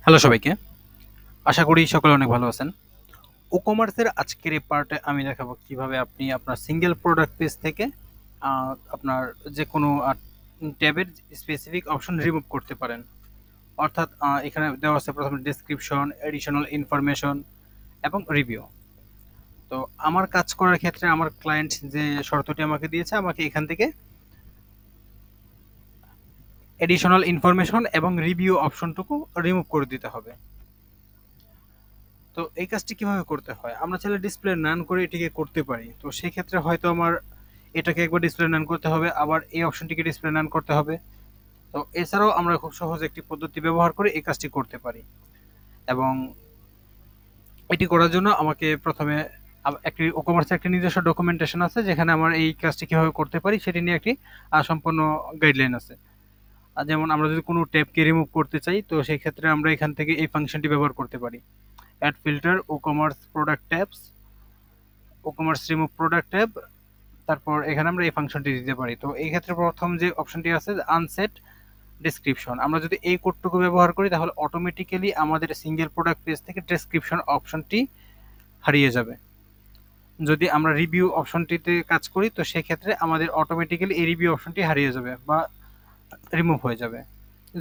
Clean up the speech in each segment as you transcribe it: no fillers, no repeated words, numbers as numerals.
Hello সবাইকে। আশা করি সকলে অনেক ভালো আছেন। ই-কমার্সের আজকের এই পার্টে আমি দেখাবো কিভাবে আপনি আপনার সিঙ্গেল প্রোডাক্ট পেজ থেকে আপনার যেকোনো ট্যাবের স্পেসিফিক অপশন রিমুভ করতে পারেন। অর্থাৎ এখানে দেওয়া আছে প্রথমে ডেসক্রিপশন, এডিশনাল ইনফরমেশন এবং রিভিউ। তো আমার কাজ করার ক্ষেত্রে আমার ক্লায়েন্ট যে শর্তটি আমাকে দিয়েছে, আমাকে এখান থেকে এডিশনাল ইনফরমেশন এবং রিভিউ অপশনটুকু রিমুভ করে দিতে হবে। তো এই কাজটি কিভাবে করতে হয়? আমরা চাইলে ডিসপ্লে নান করে এটিকে করতে পারি। তো সেক্ষেত্রে হয়তো আমার এটাকে একবার ডিসপ্লে নান করতে হবে, আবার এই অপশনটিকে ডিসপ্লে নান করতে হবে। তো এছাড়াও আমরা খুব সহজ একটি পদ্ধতি ব্যবহার করে এই কাজটি করতে পারি। এবং এটি করার জন্য আমাকে প্রথমে একটি ই-কমার্সের একটি নিজস্ব ডকুমেন্টেশন আছে, যেখানে আমার এই কাজটি কিভাবে করতে পারি সেটি নিয়ে একটি সম্পূর্ণ গাইডলাইন আছে। যেমন আমরা যদি কোনো ট্যাবকে রিমুভ করতে চাই, তো সেই ক্ষেত্রে আমরা এখান থেকে এই ফাংশনটি ব্যবহার করতে পারি। Add filter ecommerce product tabs, WooCommerce remove product tab, তারপর এখানে আমরা এই ফাংশনটি দিতে পারি। তো এই ক্ষেত্রে প্রথম যে অপশনটি আছে আনসেট ডেসক্রিপশন, আমরা যদি এই কোডটুকু ব্যবহার করি তাহলে অটোমেটিক্যালি আমাদের সিঙ্গেল প্রোডাক্ট পেজ থেকে ডেসক্রিপশন অপশনটি হারিয়ে যাবে। যদি আমরা রিভিউ অপশনটিতে কাজ করি তো সেক্ষেত্রে আমাদের অটোমেটিক্যালি এই রিভিউ অপশনটি হারিয়ে যাবে বা রিমুভ হয়ে যাবে।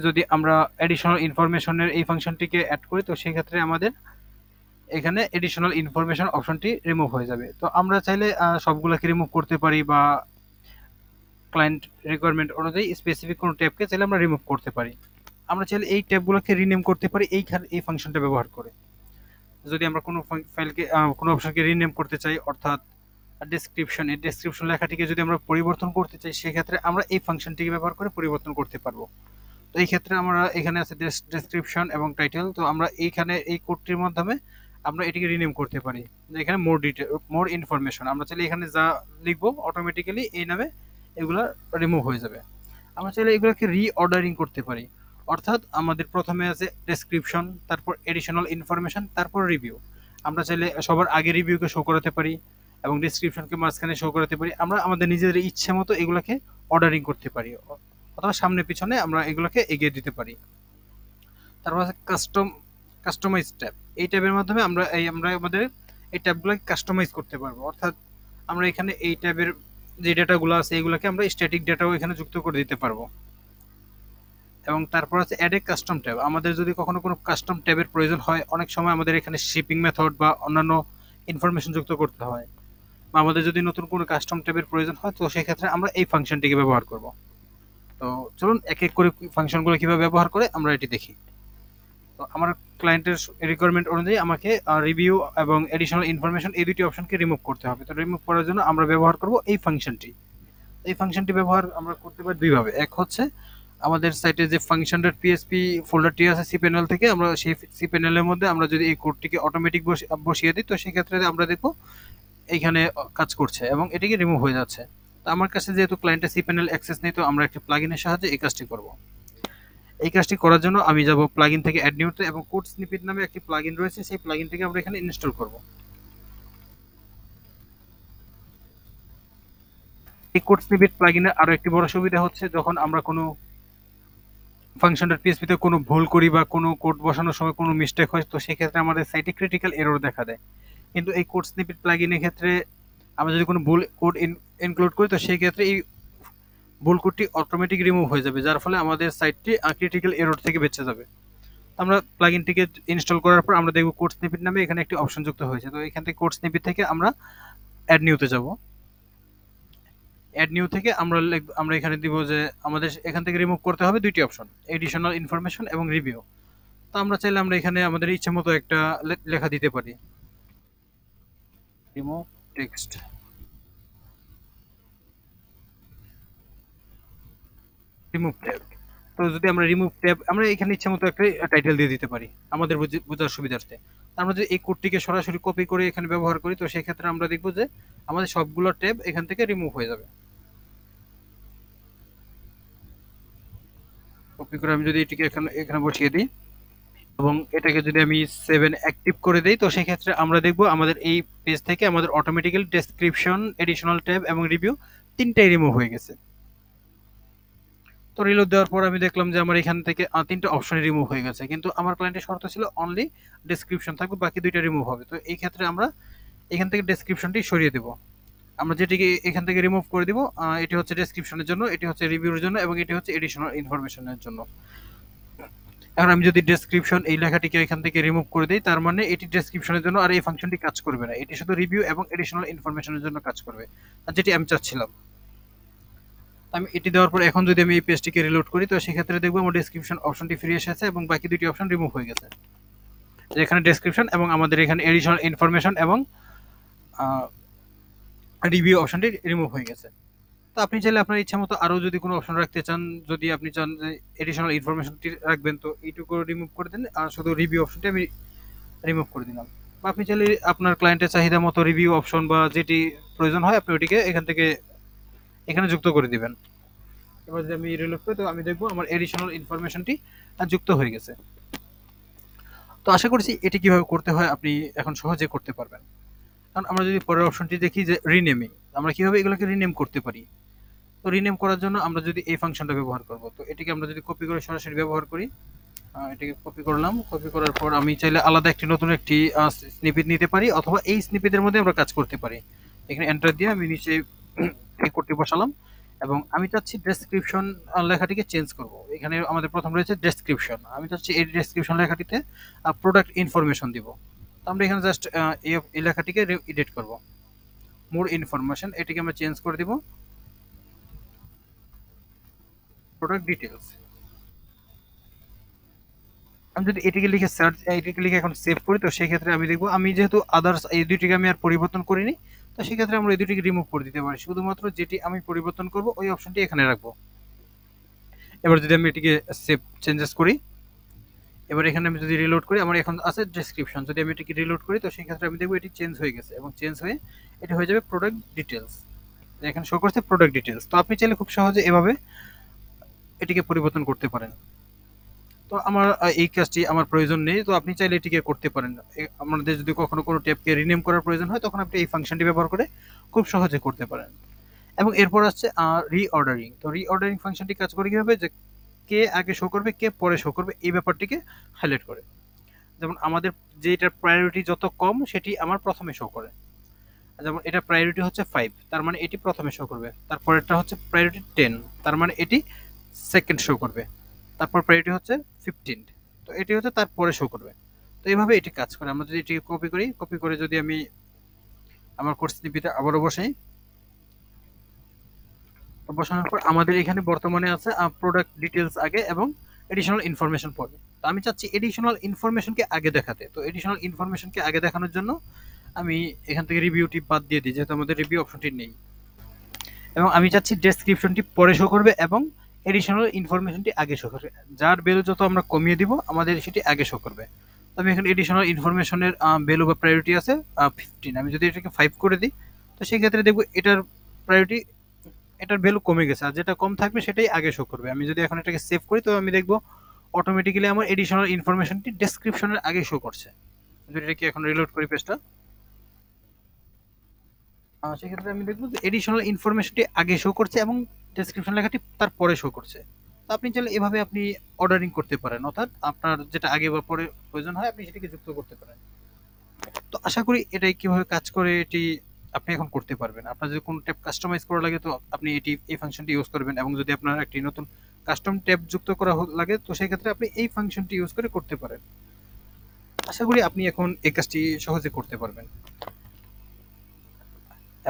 যদি আমরা এডিশনাল ইনফরমেশনের এই ফাংশনটিকে অ্যাড করি তো সেক্ষেত্রে আমাদের এখানে এডিশনাল ইনফরমেশন অপশনটি রিমুভ হয়ে যাবে। তো আমরা চাইলে সবগুলোকে রিমুভ করতে পারি বা ক্লায়েন্ট রিকোয়ারমেন্ট অনুযায়ী স্পেসিফিক কোনো ট্যাবকে চাইলে আমরা রিমুভ করতে পারি। আমরা চাইলে এই ট্যাবগুলোকে রিনেম করতে পারি এই ফাংশনটা ব্যবহার করে। যদি আমরা কোনো ফাইলকে কোনো অপশনকে রিনেম করতে চাই, অর্থাৎ ডেসক্রিপশন, এই ডেসক্রিপশন লেখাটিকে যদি আমরা পরিবর্তন করতে চাই সেক্ষেত্রে আমরা এই ফাংশনটিকে ব্যবহার করে পরিবর্তন করতে পারবো। তো এই ক্ষেত্রে আমরা এখানে আছে ডেসক্রিপশন এবং টাইটেল, তো আমরা এইখানে এই কোডটির মাধ্যমে আমরা এটিকে রিনেম করতে পারি। এখানে মোর ডিটেল, মোর ইনফরমেশন, আমরা চাইলে এখানে যা লিখবো অটোমেটিক্যালি এই নামে এগুলা রিমুভ হয়ে যাবে। আমরা চাইলে এগুলোকে রিঅর্ডারিং করতে পারি, অর্থাৎ আমাদের প্রথমে আছে ডেসক্রিপশন, তারপর এডিশনাল ইনফরমেশন, তারপর রিভিউ। আমরা চাইলে সবার আগে রিভিউকে শো করাতে পারি এবং ডেসক্রিপশনকে মাঝখানে শো করাতে পারি। আমরা আমাদের নিজেদের ইচ্ছে মতো এগুলোকে অর্ডারিং করতে পারি, অথবা সামনে পিছনে আমরা এগুলোকে এগিয়ে দিতে পারি। তারপর আছে কাস্টমাইজ ট্যাব। এই ট্যাবের মাধ্যমে আমরা আমাদের এই ট্যাবগুলোকে কাস্টমাইজ করতে পারবো, অর্থাৎ আমরা এখানে এই ট্যাবের যে ডেটাগুলো আছে এগুলোকে আমরা স্ট্যাটিক ডেটাও এখানে যুক্ত করে দিতে পারবো। এবং তারপর আছে অ্যাড এ কাস্টম ট্যাব। আমাদের যদি কখনো কোনো কাস্টম ট্যাবের প্রয়োজন হয়, অনেক সময় আমাদের এখানে শিপিং মেথড বা অন্যান্য ইনফরমেশন যুক্ত করতে হয়, বা আমাদের যদি নতুন কোনো কাস্টম ট্যাবের প্রয়োজন হয় তো সেক্ষেত্রে আমরা এই ফাংশনটিকে ব্যবহার করব। তো চলুন এক এক করে ফাংশনগুলো কিভাবে ব্যবহার করে আমরা এটি দেখি। তো আমার ক্লায়েন্টের রিকোয়ারমেন্ট অনুযায়ী আমাকে রিভিউ এবং এডিশনাল ইনফরমেশন এই দুটি অপশনকে রিমুভ করতে হবে। তো রিমুভ করার জন্য আমরা ব্যবহার করব এই ফাংশনটি। এই ফাংশনটি ব্যবহার আমরা করতে পারি দুইভাবে। এক হচ্ছে আমাদের সাইটে যে ফাংশন.পিএসপি ফোল্ডারটি আছে সি প্যানেল থেকে, আমরা সেই সি প্যানেলের মধ্যে আমরা যদি এই কোডটিকে অটোমেটিক বসিয়ে দিই তো সেক্ষেত্রে আমরা দেখব এইখানে কাজ করছে এবং এটিকে রিমুভ হয়ে যাচ্ছে। তো আমার কাছে যেহেতু ক্লায়েন্টের সি প্যানেল অ্যাক্সেস নেই, তো আমরা একটি প্লাগইনের সাহায্যে এই কাজটি করব। এই কাজটি করার জন্য আমি যাব প্লাগইন থেকে অ্যাড নিউতে, এবং কোড স্নিপেট নামে একটি প্লাগইন রয়েছে, সেই প্লাগইনটিকে আমরা এখানে ইনস্টল করব। এই কোড স্নিপেট প্লাগইনের আরো একটি বড় সুবিধা হচ্ছে, যখন আমরা কোনো ফাংশন.পিএসপিতে কোনো ভুল করি বা কোনো কোড বসানোর সময় কোনো মিস্টেক হয় তো সেক্ষেত্রে আমাদের সাইটে ক্রিটিক্যাল এরর দেখা দেয়। কিন্তু এই কোড স্নিপেট প্লাগইনের ক্ষেত্রে আমরা যদি কোনো ভুল কোড ইনক্লুড করি তো সেই ক্ষেত্রে এই ভুল কোডটি অটোমেটিক রিমুভ হয়ে যাবে, যার ফলে আমাদের সাইটটি ক্রিটিক্যাল এরর থেকে বেঁচে যাবে। আমরা প্লাগইনটিকে ইনস্টল করার পর আমরা দেখব কোড স্নিপেট নামে এখানে একটি অপশন যুক্ত হয়েছে। তো এখান থেকে কোড স্নিপেট থেকে আমরা অ্যাড নিউতে যাব। অ্যাড নিউ থেকে আমরা এখানে দিব যে আমাদের এখান থেকে রিমুভ করতে হবে দুইটি অপশন, এডিশনাল ইনফরমেশন এবং রিভিউ। তো আমরা চাইলে আমরা এখানে আমাদের ইচ্ছে মতো একটা লেখা দিতে পারি, রিমুভ টেক্সট, রিমুভ ট্যাব। তো যদি আমরা রিমুভ ট্যাব আমরা এখানে ইচ্ছে মতো একটা টাইটেল দিয়ে দিতে পারি আমাদের বোঝার সুবিধার্থে। আমরা যদি এই কোডটিকে সরাসরি কপি করে এখানে ব্যবহার করি তো সেক্ষেত্রে আমরা দেখব যে আমাদের সবগুলো ট্যাব এখান থেকে রিমুভ হয়ে যাবে। কপি করে আমি যদি এটিকে এখানে এখানে বসিয়ে দিই এবং এটাকে যদি আমি 7 অ্যাক্টিভ করে দেই তো সেক্ষেত্রে আমরা দেখব আমাদের এই পেজ থেকে আমাদের অটোমেটিক্যালি ডেসক্রিপশন, এডিশনাল ট্যাব এবং রিভিউ তিনটাই রিমুভ হয়ে গেছে। তো রিলোড দেওয়ার পর আমি দেখলাম যে আমার এখান থেকে ৩ টা অপশন রিমুভ হয়ে গেছে। কিন্তু আমার ক্লায়েন্টের শর্ত ছিল অনলি ডেসক্রিপশন থাকবে, বাকি ২ টা রিমুভ হবে। তো এই ক্ষেত্রে আমরা এখান থেকে ডেসক্রিপশনটি সরিয়ে দেব। আমরা যেটিকে এখান থেকে রিমুভ করে দিব, এটি হচ্ছে ডেসক্রিপশনের জন্য, এটি হচ্ছে রিভিউর জন্য এবং এটি হচ্ছে এডিশনাল ইনফরমেশনের জন্য। এখন আমি যদি ডেসক্রিপশন এই লেখাটিকে এখান থেকে রিমুভ করে দেই, তার মানে এটি ডেসক্রিপশনের জন্য আর এই ফাংশনটি কাজ করবে না। এটি শুধু রিভিউ এবং এডিশনাল ইনফরমেশনের জন্য কাজ করবে। আর যেটি আমি চাচ্ছিলাম। আমি এটি দেওয়ার পর এখন যদি আমি এই পেজটিকে রিলোড করি, তো সেক্ষেত্রে দেখবো আমার ডেসক্রিপশন অপশনটি ফিরে এসেছে এবং বাকি ২ টি অপশন রিমুভ হয়ে গেছে। এখানে ডেসক্রিপশন এবং আমাদের এখানে এডিশনাল ইনফরমেশন এবং আ রিভিউ অপশনটি রিমুভ হয়ে গেছে। তো আপনি চাইলে আপনার ইচ্ছামতো আরো যদি কোনো অপশন রাখতে চান, যদি আপনি চান যে এডিশনাল ইনফরমেশনটি রাখবেন, তো এইটুকু রিমুভ করে দেন আর শুধু রিভিউ অপশনটি আমি রিমুভ করে দিলাম। বা আপনি চাইলে আপনার ক্লায়েন্টের চাহিদা মতো রিভিউ অপশন বা যেটি প্রয়োজন হয় আপনি ওটিকে এখান থেকে এখানে যুক্ত করে দিবেন। এবার যদি আমি রিলোড করি, তো আমি দেখবো আমার এডিশনাল ইনফরমেশনটি যুক্ত হয়ে গেছে। তো আশা করছি এটি কিভাবে করতে হয় আপনি এখন সহজে করতে পারবেন। কারণ আমরা যদি পরের অপশনটি দেখি যে রিনেমিং, আমরা কিভাবে এগুলোকে রিনেম করতে পারি। তো রিনেম করার জন্য আমরা যদি এই ফাংশনটা ব্যবহার করব, তো এটিকে আমরা যদি কপি করে সরাসরি ব্যবহার করি, এটাকে কপি করলাম। কপি করার পর আমি চাইলে আলাদা একটি নতুন একটি স্নিপেট নিতে পারি অথবা এই স্নিপেটের মধ্যে আমরা কাজ করতে পারি। এখানে এন্টার দিয়ে আমি নিচে এই কোডটি বসালাম এবং আমি চাচ্ছি ডেসক্রিপশন লেখাটিকে চেঞ্জ করব। এখানে আমাদের প্রথম রয়েছে ডেসক্রিপশন, আমি চাচ্ছি এই ডেসক্রিপশন লেখাটিতে প্রোডাক্ট ইনফরমেশন দিব। তো আমরা এখানে জাস্ট এই লেখাটিকে এডিট করব। মোর ইনফরমেশন এটিকে আমরা চেঞ্জ করে দিব প্রোডাক্ট ডিটেলস। আমি যদি এটিকে লিখে এটিকে লিখে এখন সেভ করি, তো সেক্ষেত্রে আমি দেখবো আমি যেহেতু আদার্স এই দুইটিকে আমি আর পরিবর্তন করিনি, তো সেক্ষেত্রে আমরা এই দুটিকে রিমুভ করে দিতে পারি। শুধুমাত্র যেটি আমি পরিবর্তন করব ওই অপশনটি এখানে রাখবো। এবার যদি আমি এটিকে সেভ চেঞ্জেস করি, এবার এখানে আমি যদি রিলোড করি, আমার এখন আছে ডেসক্রিপশন। যদি আমি এটিকে রিলোড করি, তো সেক্ষেত্রে আমি দেখবো এটি চেঞ্জ হয়ে গেছে এবং চেঞ্জ হয়ে এটি হয়ে যাবে প্রোডাক্ট ডিটেলস। এখানে শো করছে প্রোডাক্ট ডিটেলস। তো আপনি চাইলে খুব সহজে এভাবে এটিকে পরিবর্তন করতে পারেন। তো আমার এই কাজটি আমার প্রয়োজন নেই, তো আপনি চাইলে এটিকে করতে পারেন। আমাদের যদি কখনো কোনো ট্যাবকে রিনেম করার প্রয়োজন হয়, তখন আপনি এই ফাংশনটি ব্যবহার করে খুব সহজে করতে পারেন। এবং এরপর আসছে রিঅর্ডারিং। তো রিঅর্ডারিং ফাংশনটি কাজ করে কিভাবে, যে কে আগে শো করবে কে পরে শো করবে এই ব্যাপারটিকে হাইলাইট করে। যেমন আমাদের যেটার প্রায়োরিটি যত কম সেটি আমার প্রথমে শো করে। যেমন এটা প্রায়োরিটি হচ্ছে 5, তার মানে এটি প্রথমে শো করবে। তারপরেরটা হচ্ছে প্রায়োরিটি 10, তার মানে এটি সেকেন্ড শো করবে। তারপর প্রায়োরিটি হচ্ছে 15, তো এটি হচ্ছে তারপরে শো করবে। তো এইভাবে এটি কাজ করে। আমরা যদি এটি কপি করি, কপি করে যদি আমি আমার কোর্স লিপিতে আবারও বসাই, তো বসানোর পর আমাদের এখানে বর্তমানে আছে প্রোডাক্ট ডিটেলস আগে এবং এডিশনাল ইনফরমেশন পরে। তো আমি চাচ্ছি এডিশনাল ইনফরমেশনকে আগে দেখাতে। তো এডিশনাল ইনফরমেশনকে আগে দেখানোর জন্য আমি এখান থেকে রিভিউটি বাদ দিয়ে দিই, যেহেতু আমাদের রিভিউ অপশনটি নেই। এবং আমি চাচ্ছি ডেসক্রিপশনটি পরে শো করবে এবং এডিশনাল ইনফরমেশনটি আগে শো করবে। যার ভ্যালু যত আমরা কমিয়ে দিব আমাদের সেটি আগে শো করবে। তো আমি এখানে এডিশনাল ইনফরমেশনের ভ্যালু বা প্রায়োরিটি আছে 15, আমি যদি এটাকে 5 করে দিই, তো সেই ক্ষেত্রে দেখব এটার প্রায়োরিটি এটার ভ্যালু কমে গেছে, আর যেটা কম থাকবে সেটাই আগে শো করবে। আমি যদি এখন এটাকে সেভ করি, তো আমি দেখব অটোমেটিক্যালি আমার এডিশনাল ইনফরমেশনটি ডেসক্রিপশনের আগে শো করছে। যদি এটাকে এখন রিলোড করি পেজটা, সেক্ষেত্রে আমি দেখব যে এডিশনাল ইনফরমেশনটি আগে শো করছে এবং ডেসক্রিপশন লেখাটি তারপরে শো করছে। তো আপনি চাইলে এভাবে আপনি অর্ডারিং করতে পারেন, অর্থাৎ আপনার যেটা আগে বা পরে প্রয়োজন হয় আপনি সেটাকে যুক্ত করতে পারেন। তো আশা করি এটাই কিভাবে কাজ করে এটি আপনি এখন করতে পারবেন। আপনার যদি কোনো ট্যাব কাস্টমাইজ করা লাগে, তো আপনি এই ফাংশনটি ইউজ করবেন, এবং যদি আপনার একটি নতুন কাস্টম ট্যাব যুক্ত করা লাগে, তো সেই ক্ষেত্রে আপনি এই ফাংশনটি ইউজ করে করতে পারেন। আশা করি আপনি এখন এই কাজটি সহজে করতে পারবেন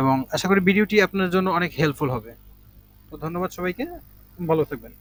এবং আশা করি ভিডিওটি আপনার জন্য অনেক হেল্পফুল হবে। তো ধন্যবাদ সবাইকে, ভালো থাকবেন।